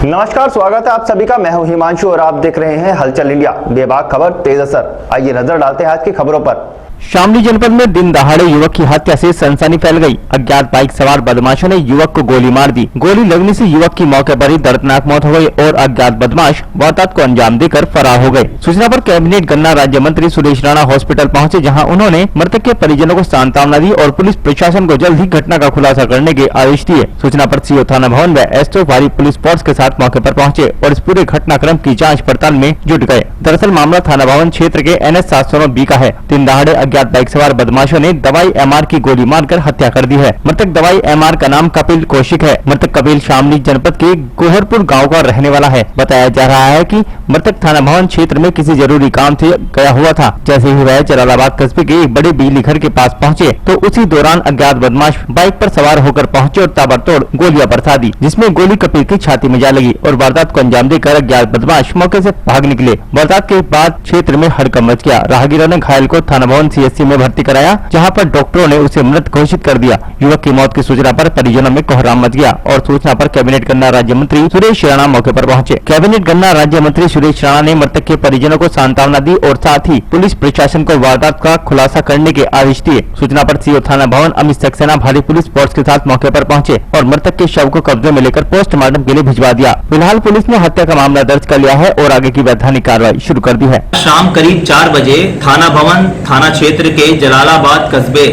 नमस्कार, स्वागत है आप सभी का। मैं हूं हिमांशु और आप देख रहे हैं हलचल इंडिया। बेबाक खबर तेज असर। आइए नजर डालते हैं आज की खबरों पर। शामली जनपद में दिन दहाड़े युवक की हत्या से सनसनी फैल गई। अज्ञात बाइक सवार बदमाशों ने युवक को गोली मार दी। गोली लगने से युवक की मौके पर ही दर्दनाक मौत हो गई और अज्ञात बदमाश वारदात को अंजाम देकर फरार हो गए। सूचना पर कैबिनेट गन्ना राज्य मंत्री सुरेश राणा हॉस्पिटल पहुंचे, जहां उन्होंने मृतक के परिजनों को सांत्वना दी और पुलिस प्रशासन को जल्द ही घटना का खुलासा करने के आदेश दिए। सूचना पर सीओ थाना भवन व एसओ भारी पुलिस फोर्स के साथ मौके पर पहुंचे और इस पूरे घटनाक्रम की जाँच पड़ताल में जुट गए। दरअसल मामला थाना भवन क्षेत्र के NH 709B का है। दिन दहाड़े अज्ञात बाइक सवार बदमाशों ने दवाई MR की गोली मारकर हत्या कर दी है। मृतक दवाई MR का नाम कपिल कौशिक है। मृतक कपिल शामली जनपद के गोहरपुर गांव का रहने वाला है। बताया जा रहा है कि मृतक थाना भवन क्षेत्र में किसी जरूरी काम से गया हुआ था। जैसे ही वह जलालाबाद कस्बे के एक बड़े बिजली घर के पास पहुंचे तो उसी दौरान अज्ञात बदमाश बाइक पर सवार होकर पहुंचे और ताबड़तोड़ गोलियां बरसा दी, जिसमें गोली कपिल की छाती में जा लगी और वारदात को अंजाम देकर अज्ञात बदमाश मौके से भाग निकले। वारदात के बाद क्षेत्र में हड़कंप मच गया। राहगीरों ने घायल को थाना भवन CHC में भर्ती कराया, जहां पर डॉक्टरों ने उसे मृत घोषित कर दिया। युवक की मौत की सूचना पर परिजनों में कोहराम मच गया और सूचना पर कैबिनेट गन्ना राज्य मंत्री सुरेश राणा मौके पर पहुंचे। कैबिनेट गन्ना राज्य मंत्री सुरेश राणा ने मृतक के परिजनों को सांत्वना दी और साथ ही पुलिस प्रशासन को वारदात का खुलासा करने के आदेश दिए। सूचना पर सीओ थाना भवन अमित सक्सेना भारी पुलिस फोर्स के साथ मौके पर पहुंचे और मृतक के शव को कब्जे में लेकर पोस्टमार्टम के लिए भिजवा दिया। फिलहाल पुलिस ने हत्या का मामला दर्ज कर लिया है और आगे की वैधानिक कार्रवाई शुरू कर दी है। शाम करीब 4 बजे थाना भवन थाना क्षेत्र के जलालाबाद कस्बे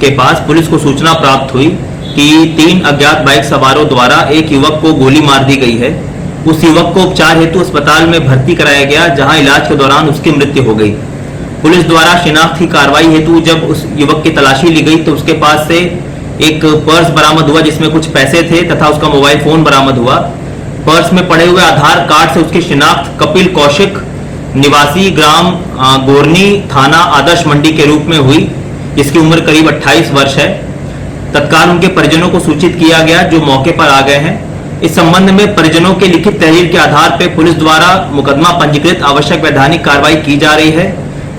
के पास पुलिस को सूचना प्राप्त हुई कि 3 अज्ञात बाइक सवारों द्वारा एक युवक को गोली मार दी गई है। उस युवक को उपचार हेतु अस्पताल में भर्ती कराया गया, जहां इलाज के दौरान उसकी मृत्यु हो गई। पुलिस द्वारा शिनाख्त की कार्रवाई हेतु जब उस युवक की तलाशी ली गई तो उसके पास से एक पर्स बरामद हुआ जिसमें कुछ पैसे थे तथा उसका मोबाइल फोन बरामद हुआ। पर्स में पड़े हुए आधार कार्ड से उसकी शिनाख्त कपिल कौशिक निवासी ग्राम गोरनी थाना आदर्श मंडी के रूप में हुई, जिसकी उम्र करीब 28 वर्ष है। तत्काल उनके परिजनों को सूचित किया गया, जो मौके पर आ गए हैं। इस संबंध में परिजनों के लिखित तहरीर के आधार पर पुलिस द्वारा मुकदमा पंजीकृत आवश्यक वैधानिक कार्रवाई की जा रही है।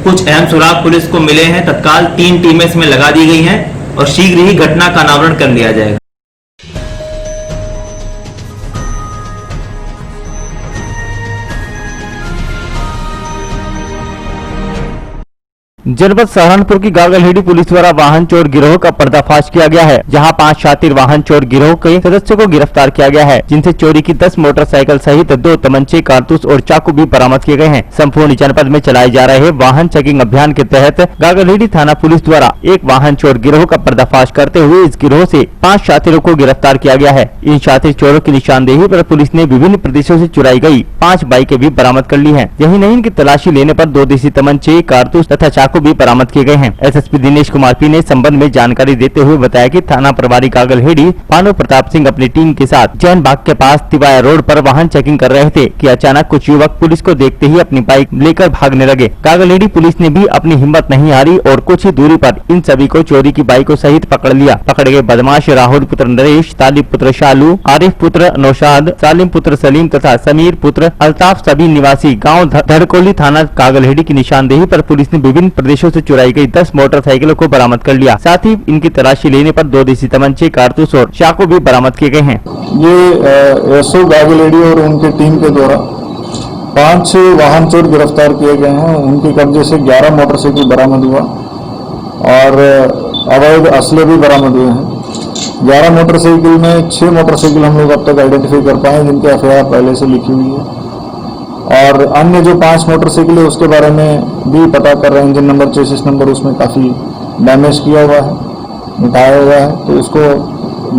कुछ अहम सुराग पुलिस को मिले हैं। तत्काल 3 टीमें इसमें लगा दी गई हैं और शीघ्र ही घटना का अनावरण कर लिया जाएगा। जनपद सहारनपुर की गागलहेड़ी पुलिस द्वारा वाहन चोर गिरोह का पर्दाफाश किया गया है, जहां 5 शातिर वाहन चोर गिरोह के सदस्यों को गिरफ्तार किया गया है, जिनसे चोरी की 10 मोटरसाइकिल सहित 2 तमंचे, कारतूस और चाकू भी बरामद किए गए हैं। संपूर्ण जनपद में चलाए जा रहे वाहन चेकिंग अभियान के तहत गागलहेड़ी थाना पुलिस द्वारा एक वाहन चोर गिरोह का पर्दाफाश करते हुए इस गिरोह से 5 शातिरों को गिरफ्तार किया गया है। इन शातिर चोरों की निशानदेही पर पुलिस ने विभिन्न प्रदेशों से चुराई गई 5 बाइकें भी बरामद कर ली है। यही नहीं, इनकी तलाशी लेने पर 2 देसी तमंचे, कारतूस तथा चाकू भी बरामद किए गए हैं। SSP दिनेश कुमार पी ने संबंध में जानकारी देते हुए बताया कि थाना प्रभारी गागलहेड़ी भानु प्रताप सिंह अपनी टीम के साथ जैन बाग के पास तिवाया रोड पर वाहन चेकिंग कर रहे थे कि अचानक कुछ युवक पुलिस को देखते ही अपनी बाइक लेकर भागने लगे। गागलहेड़ी पुलिस ने भी अपनी हिम्मत नहीं हारी और कुछ ही दूरी पर इन सभी को चोरी की बाइकों सहित पकड़ लिया। पकड़े गए बदमाश राहुल पुत्र नरेश, तालिब पुत्र शालू, आरिफ पुत्र नौशाद, सालिम पुत्र सलीम तथा समीर पुत्र अल्ताफ सभी निवासी गाँव धड़कोली थाना गागलहेड़ी की निशानदेही पर पुलिस ने विभिन्न प्रदेशों से चुराई गई 10 मोटरसाइकिलों को बरामद कर लिया। साथ ही इनकी तलाशी लेने पर 2 देसी तमंचे, कारतूस और चाकू भी बरामद किए गए हैं। ये एसओ गागलहेड़ी और उनकी टीम के द्वारा 5 वाहन चोर गिरफ्तार किए गए हैं। उनके कब्जे से 11 मोटरसाइकिल बरामद हुआ और अवैध असले भी बरामद हुए हैं। 11 मोटरसाइकिल में 6 मोटरसाइकिल हम लोग अब तक आइडेंटिफाई कर पाए, जिनके FIR पहले से लिखी हुई है, और अन्य जो 5 मोटरसाइकिल है उसके बारे में भी पता कर रहे हैं। इंजन नंबर, चेसिस नंबर उसमें काफ़ी डैमेज किया हुआ है, मिटाया हुआ है, तो उसको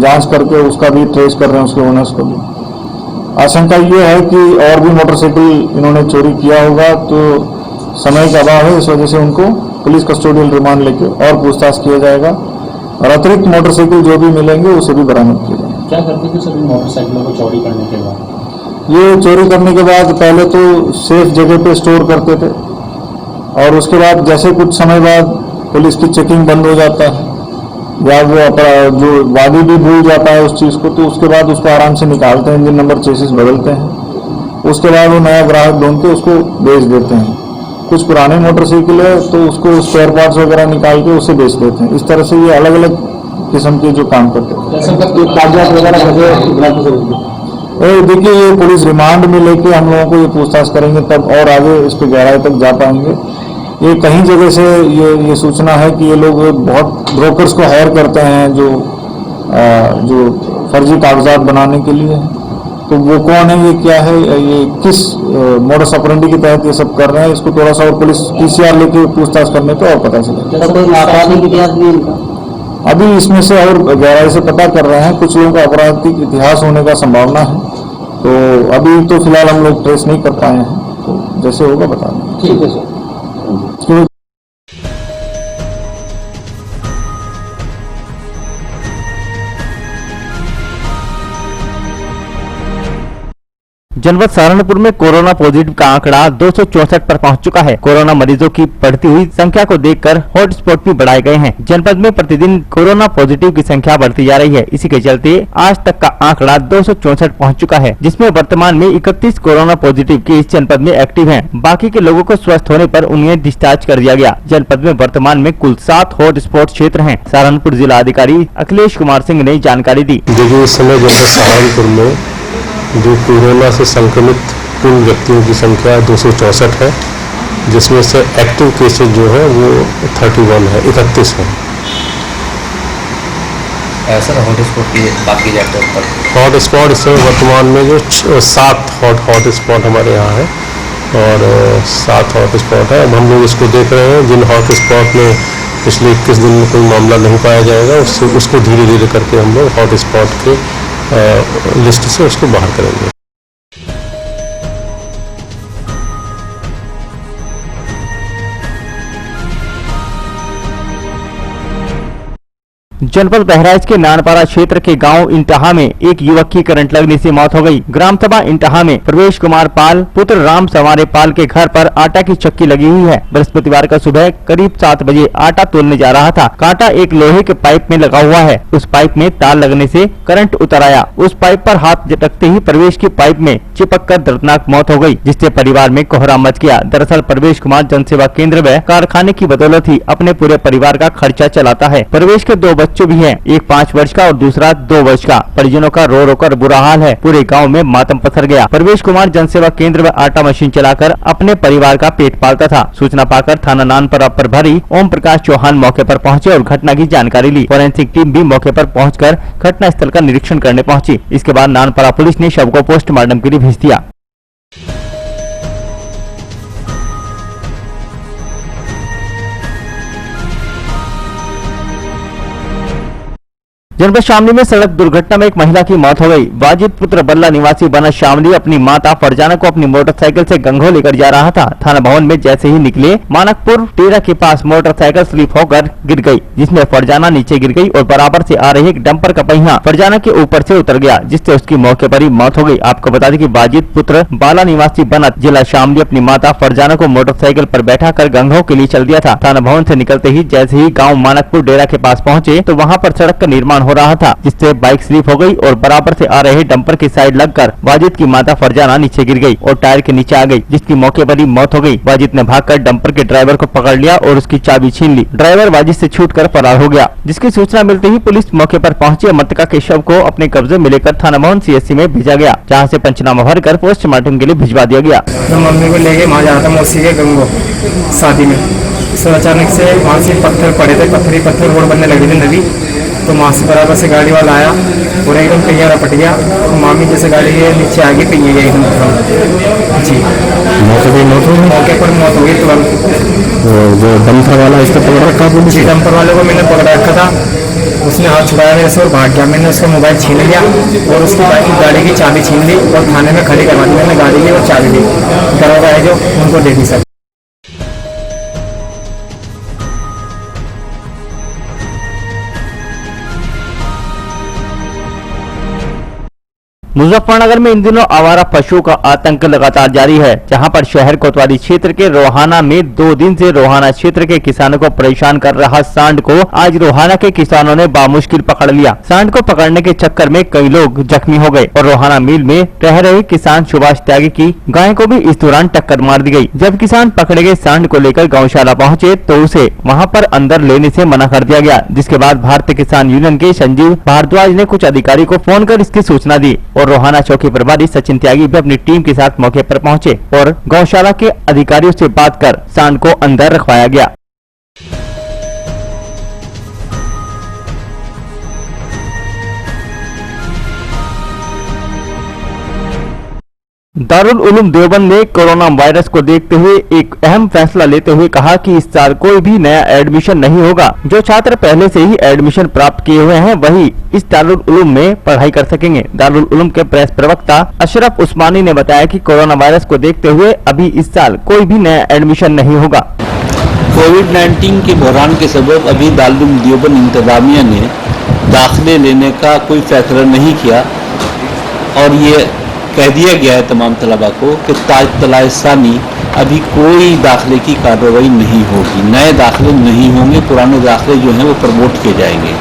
जांच करके उसका भी ट्रेस कर रहे हैं, उसके ओनर्स को भी। आशंका ये है कि और भी मोटरसाइकिल इन्होंने चोरी किया होगा, तो समय का अभाव है, इस वजह से उनको पुलिस कस्टोडियल रिमांड लेके और पूछताछ किया जाएगा और अतिरिक्त मोटरसाइकिल जो भी मिलेंगे उसे भी बरामद किया जाएगा। क्या करते थे सभी मोटरसाइकिलों को चोरी करने के बाद? ये चोरी करने के बाद पहले तो सेफ जगह पे स्टोर करते थे और उसके बाद जैसे कुछ समय बाद पुलिस की चेकिंग बंद हो जाता है या वो जो वादी भी भूल जाता है उस चीज़ को, तो उसके बाद उसको आराम से निकालते हैं, इंजन नंबर, चेसिस बदलते हैं। उसके बाद वो नया ग्राहक ढूंढ के उसको बेच देते हैं। कुछ पुराने मोटरसाइकिल है तो उसको स्पेयर पार्ट्स वगैरह निकाल के उसे बेच देते हैं। इस तरह से ये अलग अलग किस्म के जो काम करते हैं। देखिए, ये पुलिस रिमांड में लेके हम लोगों को ये पूछताछ करेंगे, तब और आगे इस पे गहराई तक जा पाएंगे। ये कहीं जगह से ये सूचना है कि ये लोग बहुत ब्रोकर्स को हायर करते हैं जो फर्जी कागजात बनाने के लिए। तो वो कौन है, ये क्या है, ये किस मोडस ऑपरेंडी के तहत ये सब कर रहे हैं, इसको थोड़ा सा और पुलिस पीसीआर लेके पूछताछ करने पे और पता चलेगा। तो कोई आपराधिक इतिहास भी इनका? अभी इसमें से और गहराई से पता कर रहे हैं, कुछ लोगों का आपराधिक इतिहास होने का संभावना है, तो अभी तो फिलहाल हम लोग ट्रेस नहीं कर पाए हैं, तो जैसे होगा बता देंगे। ठीक है सर। जनपद सहारनपुर में कोरोना पॉजिटिव का आंकड़ा 264 पर पहुंच चुका है। कोरोना मरीजों की बढ़ती हुई संख्या को देखकर हॉटस्पॉट भी बढ़ाए गए हैं। जनपद में प्रतिदिन कोरोना पॉजिटिव की संख्या बढ़ती जा रही है। इसी के चलते आज तक का आंकड़ा 264 पहुंच चुका है, जिसमें वर्तमान में 31 कोरोना पॉजिटिव केस जनपद में एक्टिव हैं। बाकी के लोगों को स्वस्थ होने पर उन्हें डिस्चार्ज कर दिया गया। जनपद में वर्तमान में कुल 7 हॉटस्पॉट क्षेत्र हैं। सहारनपुर जिला अधिकारी अखिलेश कुमार सिंह ने जानकारी दी। देखिए, इस समय जनपद सहारनपुर में जो कोरोना से संक्रमित कुल व्यक्तियों की संख्या 264 है, जिसमें से एक्टिव केसेस जो है वो 31 है, 31 है। सर हॉटस्पॉट की बात की जाए तो हॉटस्पॉट इस समय वर्तमान में जो 7 हॉटस्पॉट हमारे यहाँ है और 7 हॉटस्पॉट है। अब हम लोग इसको देख रहे हैं, जिन हॉटस्पॉट में पिछले 21 दिन में कोई मामला नहीं पाया जाएगा उसको धीरे धीरे करके हम लोग हॉटस्पॉट के लिस्ट से उसको बाहर करेंगे। जनपद बहराइच के नानपारा क्षेत्र के गांव इंटहा में एक युवक की करंट लगने से मौत हो गई। ग्राम सभा इंटहा में प्रवेश कुमार पाल पुत्र राम संवारे पाल के घर पर आटा की चक्की लगी हुई है। बृहस्पतिवार का सुबह करीब 7 बजे आटा तोलने जा रहा था। कांटा एक लोहे के पाइप में लगा हुआ है। उस पाइप में तार लगने से करंट उतर आया। उस पाइप पर हाथ रखते ही प्रवेश की पाइप में चिपक कर दर्दनाक मौत हो गई, जिससे परिवार में कोहराम मच गया। दरअसल प्रवेश कुमार जनसेवा केंद्र व कारखाने की बदौलत ही अपने पूरे परिवार का खर्चा चलाता है। प्रवेश के 2 बच्चे भी हैं, एक 5 वर्ष का और दूसरा 2 वर्ष का। परिजनों का रो रो कर बुरा हाल है। पूरे गांव में मातम पसर गया। प्रवेश कुमार जनसेवा केंद्र में आटा मशीन चलाकर अपने परिवार का पेट पालता था। सूचना पाकर थाना नानपारा प्रभारी ओम प्रकाश चौहान मौके पर पहुंचे और घटना की जानकारी ली। फोरेंसिक टीम भी मौके पर पहुंचकर घटना स्थल का निरीक्षण करने पहुंची। इसके बाद नानपारा पुलिस ने शव को पोस्टमार्टम के लिए भेज दिया। जनपद शामली में सड़क दुर्घटना में एक महिला की मौत हो गई। वाजिद पुत्र बल्ला निवासी बनस शामली अपनी माता फरजाना को अपनी मोटरसाइकिल से गंगो लेकर जा रहा था। थाना भवन में जैसे ही निकले मानकपुर टेरा के पास मोटरसाइकिल स्लिप होकर गिर गई, जिसमें फरजाना नीचे गिर गई और बराबर से आ रही एक डंपर का पहिया फरजाना के ऊपर से उतर गया, जिससे उसकी मौके पर ही मौत हो गई। आपको बता दें कि वाजिद पुत्र बाला निवासी बनस जिला शामली अपनी माता फरजाना को मोटरसाइकिल पर बैठा कर गंगो के लिए चल दिया था। थाना भवन से निकलते ही जैसे ही गाँव मानकपुर डेरा के पास पहुँचे तो वहाँ पर सड़क का निर्माण हो रहा था, जिससे बाइक स्लिप हो गई और बराबर से आ रहे डंपर की साइड लगकर वाजिद की माता फरजाना नीचे गिर गई और टायर के नीचे आ गई, जिसकी मौके पर ही मौत हो गई। वाजिद ने भागकर डंपर के ड्राइवर को पकड़ लिया और उसकी चाबी छीन ली। ड्राइवर वाजिद से छूटकर फरार हो गया, जिसकी सूचना मिलते ही पुलिस मौके पर पहुंची। मृतका के शव को अपने कब्जे में लेकर थाना भवन CSC में भेजा गया, जहाँ से पंचनामा भरकर पोस्टमार्टम के लिए भिजवा दिया गया। मम्मी को लेके वहाँ जा रहा था मौसी के गंगो शादी में। सर अचानक से वहाँ से पत्थर पड़े थे, पत्थर रोड बनने लगी थी नदी, तो वहाँ से बराबर से गाड़ी वाला आया और एकदम पहिया रपट गया। तो मामी जैसे गाड़ी के नीचे आ गई, पहिया गया एकदम जी। मौके पर मौत हो गई तुरंत। जो डंपर वाला इसको पकड़ रखा पुलिस? जी, डंपर वाले को मैंने पकड़ रखा था, उसने हाथ छुड़ाया मेरे से और भाग गया। मैंने उसका मोबाइल छीन लिया और उसकी बाइक की गाड़ी की चाबी छीन ली और थाने में खड़ी करवा दी। मैंने गाड़ी ली और चाबी ली, दरोगा है जो उनको दे दी सर। मुजफ्फरनगर में इन दिनों आवारा पशुओं का आतंक लगातार जारी है, जहां पर शहर कोतवाली क्षेत्र के रोहाना में 2 दिन से रोहाना क्षेत्र के किसानों को परेशान कर रहा सांड को आज रोहाना के किसानों ने बामुश्किल पकड़ लिया। सांड को पकड़ने के चक्कर में कई लोग जख्मी हो गए और रोहाना मिल में रह रहे किसान सुभाष त्यागी की गाय को भी इस दौरान टक्कर मार दी गई। जब किसान पकड़े गए सांड को लेकर गौशाला पहुँचे तो उसे वहाँ पर अंदर लेने से मना कर दिया गया, जिसके बाद भारतीय किसान यूनियन के संजीव भारद्वाज ने कुछ अधिकारी को फोन कर इसकी सूचना दी और रोहाना चौकी प्रभारी सचिन त्यागी भी अपनी टीम के साथ मौके पर पहुंचे और गौशाला के अधिकारियों से बात कर सांड को अंदर रखवाया गया। दारुल उलूम देवबंद ने कोरोना वायरस को देखते हुए एक अहम फैसला लेते हुए कहा कि इस साल कोई भी नया एडमिशन नहीं होगा। जो छात्र पहले से ही एडमिशन प्राप्त किए हुए हैं वही इस दारुल उलूम में पढ़ाई कर सकेंगे। दारुल उलूम के प्रेस प्रवक्ता अशरफ उस्मानी ने बताया कि कोरोना वायरस को देखते हुए अभी इस साल कोई भी नया एडमिशन नहीं होगा। कोविड-19 के बहरान के सबब अभी दारुल उलूम देवबंद इंतजामिया ने दाखिले लेने का कोई फैसला नहीं किया और ये कह दिया गया है तमाम तलबा को कि तलाए सानी अभी कोई दाखिले की कार्रवाई नहीं होगी, नए दाखिले नहीं होंगे, पुराने दाखिले जो हैं वो प्रमोट किए जाएंगे।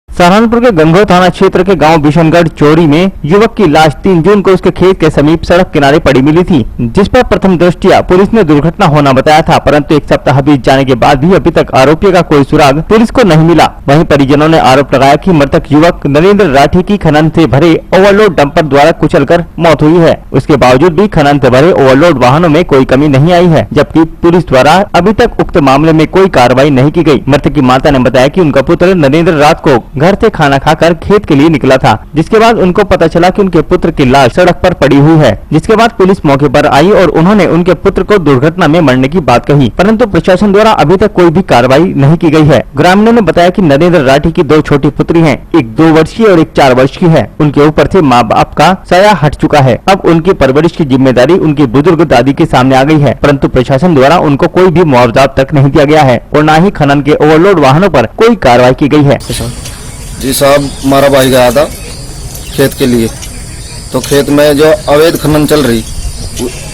सहारनपुर के गंगोह थाना क्षेत्र के गांव बिशनगढ़ चोरी में युवक की लाश 3 जून को उसके खेत के समीप सड़क किनारे पड़ी मिली थी, जिस पर प्रथम दृष्टया पुलिस ने दुर्घटना होना बताया था, परंतु एक सप्ताह बीत जाने के बाद भी अभी तक आरोपी का कोई सुराग पुलिस को नहीं मिला। वहीं परिजनों ने आरोप लगाया कि मृतक युवक नरेंद्र राठी की खनन से भरे ओवरलोड डंपर द्वारा कुचलकर मौत हुई है। उसके बावजूद भी खनन से भरे ओवरलोड वाहनों में कोई कमी नहीं आई है, जबकि पुलिस द्वारा अभी तक उक्त मामले में कोई कार्रवाई नहीं की गयी। मृतक की माता ने बताया कि उनका पुत्र नरेंद्र रात को घर से खाना खाकर खेत के लिए निकला था, जिसके बाद उनको पता चला कि उनके पुत्र की लाश सड़क पर पड़ी हुई है, जिसके बाद पुलिस मौके पर आई और उन्होंने उनके पुत्र को दुर्घटना में मरने की बात कही, परंतु प्रशासन द्वारा अभी तक कोई भी कार्रवाई नहीं की गई है। ग्रामीणों ने बताया कि नरेंद्र राठी की 2 छोटी पुत्री हैं, एक 2 वर्षीय और एक 4 वर्ष की है। उनके ऊपर से माँ बाप का साया हट चुका है। अब उनकी परवरिश की जिम्मेदारी उनकी बुजुर्ग दादी के सामने आ गई है, परंतु प्रशासन द्वारा उनको कोई भी मुआवजा तक नहीं दिया गया है और न ही खनन के ओवरलोड वाहनों पर कोई कार्रवाई की गई है। जी साहब, हमारा भाई गया था खेत के लिए, तो खेत में जो अवैध खनन चल रही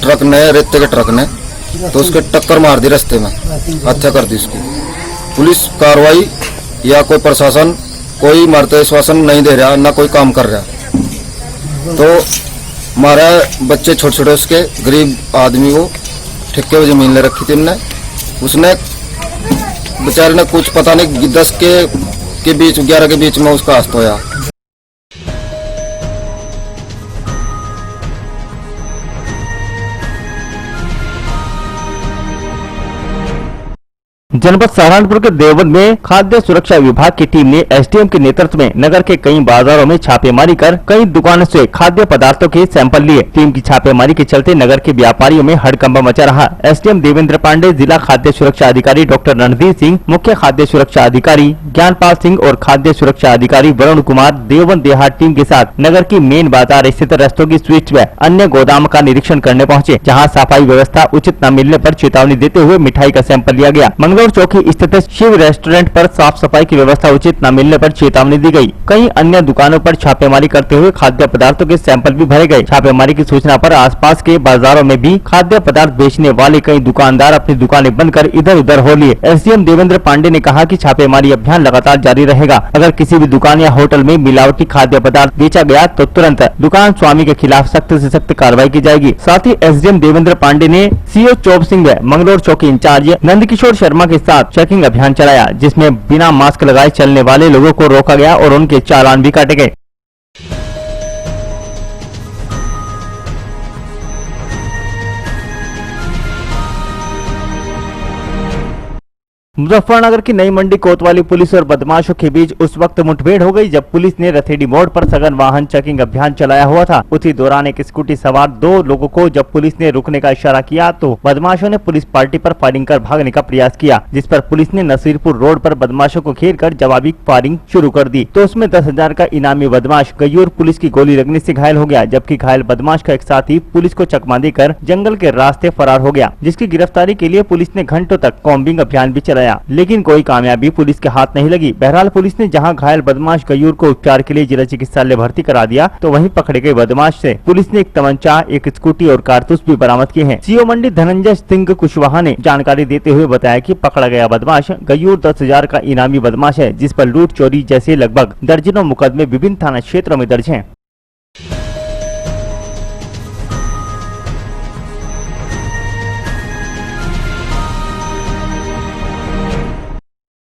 ट्रक ने, रेते के ट्रक ने, तो उसके टक्कर मार दी रास्ते में, हत्या कर दी उसकी। पुलिस कार्रवाई या कोई प्रशासन कोई मरते श्वासन नहीं दे रहा, ना कोई काम कर रहा। तो हमारा बच्चे छोटे छोटे उसके गरीब आदमी वो ठेके में जमीन ले रखी थी उसने बेचारे ने कुछ पता नहीं 10 के बीच 11 के बीच में उसका अस्त होया। जनपद सहारनपुर के देवबंद में खाद्य सुरक्षा विभाग की टीम ने एसडीएम के नेतृत्व में नगर के कई बाजारों में छापेमारी कर कई दुकानों से खाद्य पदार्थों के सैंपल लिए। टीम की छापेमारी के चलते नगर के व्यापारियों में हड़कंप मचा रहा। एसडीएम देवेंद्र पांडे, जिला खाद्य सुरक्षा अधिकारी डॉक्टर रणधीर सिंह, मुख्य खाद्य सुरक्षा अधिकारी ज्ञानपाल सिंह और खाद्य सुरक्षा अधिकारी वरुण कुमार देवबंद देहात टीम के साथ नगर की मेन बाजार स्थित रस्तों की स्वीट्स व अन्य गोदाम का निरीक्षण करने पहुँचे, जहाँ सफाई व्यवस्था उचित न मिलने पर चेतावनी देते हुए मिठाई का सैंपल लिया गया। मंगलौर चौकी स्थित शिव रेस्टोरेंट पर साफ सफाई की व्यवस्था उचित न मिलने पर चेतावनी दी गई। कई अन्य दुकानों पर छापेमारी करते हुए खाद्य पदार्थों के सैंपल भी भरे गए। छापेमारी की सूचना पर आसपास के बाजारों में भी खाद्य पदार्थ बेचने वाले कई दुकानदार अपनी दुकानें बंद कर इधर उधर हो लिए। एसडीएम देवेंद्र पांडे ने कहा कि छापेमारी अभियान लगातार जारी रहेगा। अगर किसी भी दुकान या होटल में मिलावटी खाद्य पदार्थ बेचा गया तो तुरंत दुकान स्वामी के खिलाफ सख्त से सख्त कार्रवाई की जाएगी। साथ ही एसडीएम देवेंद्र पांडे ने सीओ चौब सिंह व मंगलौर चौकी इंचार्ज नंदकिशोर शर्मा के साथ चेकिंग अभियान चलाया, जिसमें बिना मास्क लगाए चलने वाले लोगों को रोका गया और उनके चालान भी काटे गए। मुजफ्फरनगर की नई मंडी कोतवाली पुलिस और बदमाशों के बीच उस वक्त मुठभेड़ हो गई जब पुलिस ने रथेडी मोड़ पर सघन वाहन चेकिंग अभियान चलाया हुआ था। उसी दौरान एक स्कूटी सवार 2 लोगों को जब पुलिस ने रुकने का इशारा किया तो बदमाशों ने पुलिस पार्टी पर फायरिंग कर भागने का प्रयास किया, जिस पर पुलिस ने नसीरपुर रोड पर बदमाशों को घेर कर जवाबी फायरिंग शुरू कर दी। तो उसमें 10,000 का इनामी बदमाश गयूर पुलिस की गोली लगने से घायल हो गया, जबकि घायल बदमाश का एक साथी पुलिस को चकमा देकर जंगल के रास्ते फरार हो गया, जिसकी गिरफ्तारी के लिए पुलिस ने घंटों तक कॉम्बिंग अभियान भी चलाया, लेकिन कोई कामयाबी पुलिस के हाथ नहीं लगी। बहरहाल पुलिस ने जहां घायल बदमाश गयूर को उपचार के लिए जिला चिकित्सालय भर्ती करा दिया, तो वहीं पकड़े गए बदमाश से पुलिस ने एक तमंचा, एक स्कूटी और कारतूस भी बरामद किए हैं। सीओ मंडी धनंजय सिंह कुशवाहा ने जानकारी देते हुए बताया कि पकड़ा गया बदमाश गयूर 10,000 का इनामी बदमाश है, जिस पर लूट चोरी जैसे लगभग दर्जनों मुकदमे विभिन्न थाना क्षेत्रों में दर्ज हैं।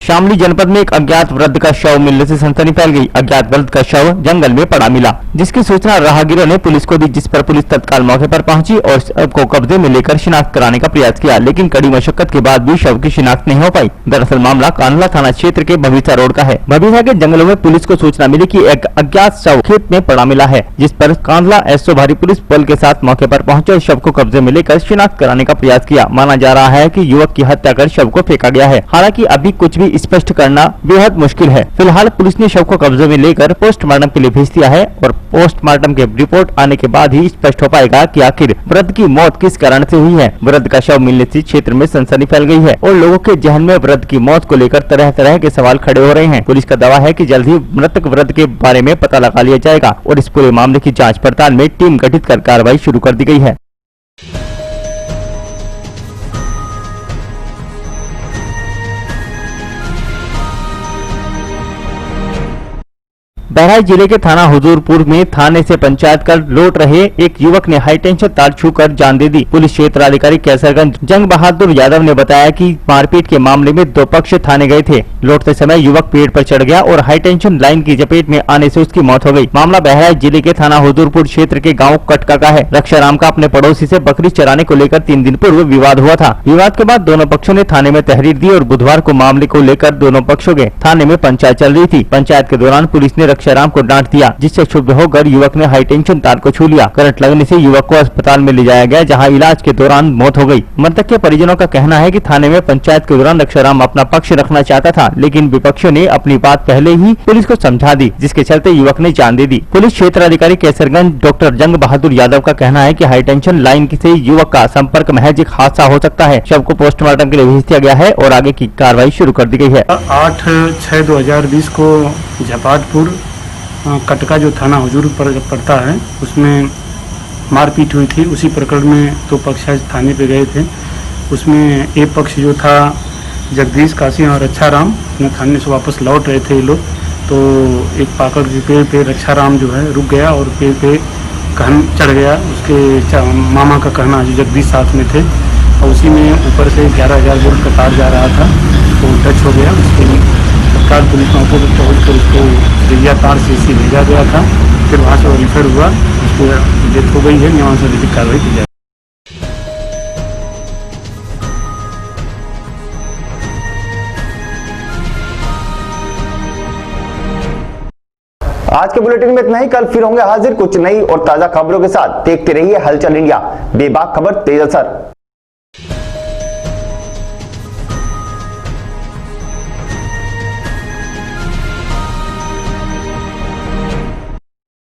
शामली जनपद में एक अज्ञात वृद्ध का शव मिलने से सनसनी फैल गई। अज्ञात वृद्ध का शव जंगल में पड़ा मिला, जिसकी सूचना राहगीरों ने पुलिस को दी, जिस पर पुलिस तत्काल मौके पर पहुंची और शव को कब्जे में लेकर शिनाख्त कराने का प्रयास किया, लेकिन कड़ी मशक्कत के बाद भी शव की शिनाख्त नहीं हो पाई। दरअसल मामला कांधला थाना क्षेत्र के भविसा रोड का है। भविसा के जंगलों में पुलिस को सूचना मिली कि एक अज्ञात शव खेत में पड़ा मिला है, जिस पर कांधला एसओ भारी पुलिस बल के साथ मौके पर पहुंचे और शव को कब्जे में लेकर शिनाख्त कराने का प्रयास किया। माना जा रहा है कि युवक की हत्या कर शव को फेंका गया है। हालांकि अभी कुछ भी स्पष्ट करना बेहद मुश्किल है। फिलहाल पुलिस ने शव को कब्जे में लेकर पोस्टमार्टम के लिए भेज दिया है और पोस्टमार्टम के रिपोर्ट आने के बाद ही स्पष्ट हो पाएगा कि आखिर वृद्ध की मौत किस कारण से हुई है। वृद्ध का शव मिलने से क्षेत्र में सनसनी फैल गई है और लोगों के जहन में वृद्ध की मौत को लेकर तरह तरह के सवाल खड़े हो रहे हैं। पुलिस का दावा है कि जल्द ही मृतक वृद्ध के बारे में पता लगा लिया जाएगा और इस पूरे मामले की जाँच पड़ताल में टीम गठित कर कार्रवाई शुरू कर दी गई है। बहराइच जिले के थाना हुजूरपुर में थाने से पंचायत कर लौट रहे एक युवक ने हाईटेंशन तार छूकर जान दे दी। पुलिस क्षेत्राधिकारी कैसरगंज जंग बहादुर यादव ने बताया कि मारपीट के मामले में दो पक्ष थाने गए थे। लौटते समय युवक पेड़ पर चढ़ गया और हाईटेंशन लाइन की चपेट में आने से उसकी मौत हो गई। मामला बहराइच जिले के थाना हुजूरपुर क्षेत्र के गाँव कटका का है। रक्षाराम का अपने पड़ोसी से बकरी चराने को लेकर 3 दिन पूर्व विवाद हुआ था। विवाद के बाद दोनों पक्षों ने थाने में तहरीर दी और बुधवार को मामले को लेकर दोनों पक्षों के थाने में पंचायत चल रही थी। पंचायत के दौरान पुलिस ने रक्षाराम को डांट दिया, जिससे क्षुब्ध होकर युवक ने हाईटेंशन तार को छू लिया। करंट लगने से युवक को अस्पताल में ले जाया गया, जहां इलाज के दौरान मौत हो गई। मृतक के परिजनों का कहना है कि थाने में पंचायत के दौरान रक्षाराम अपना पक्ष रखना चाहता था, लेकिन विपक्षियों ने अपनी बात पहले ही पुलिस को समझा दी, जिसके चलते युवक ने जान दे दी। पुलिस क्षेत्राधिकारी कैसरगंज डॉक्टर जंग बहादुर यादव का कहना है कि हाईटेंशन लाइन से युवक का संपर्क महज एक हादसा हो सकता है। शव को पोस्टमार्टम के लिए भेज दिया गया है और आगे की कार्रवाई शुरू कर दी गई है। 8/6/2020 को झपाटपुर कटका जो थाना हुजूर पर पड़ता है, उसमें मारपीट हुई थी। उसी प्रकरण में 2 पक्ष आज थाने पे गए थे। उसमें एक पक्ष जो था जगदीश काशी और रक्षाराम अपने थाने से वापस लौट रहे थे ये लोग, तो एक पाकड़ के पेड़ पे रक्षाराम जो है रुक गया और पेड़ पे कहन चढ़ गया। उसके मामा का कहना जो जगदीश साथ में थे, और उसी में ऊपर से 11,000 वोल्ट का तार जा रहा था, तो टच हो गया। उसके तत्काल पुलिस मौके पर पहुँच कर उसको रिया तार से भेजा गया था। फिर वहाँ से वो रिफर हुआ, उसको डेथ हो गई है। न्यायानुसार कार्रवाई की जाए। आज के बुलेटिन में इतना ही। कल फिर होंगे हाजिर कुछ नई और ताजा खबरों के साथ। देखते रहिए हलचल इंडिया, बेबाक खबर तेज असर।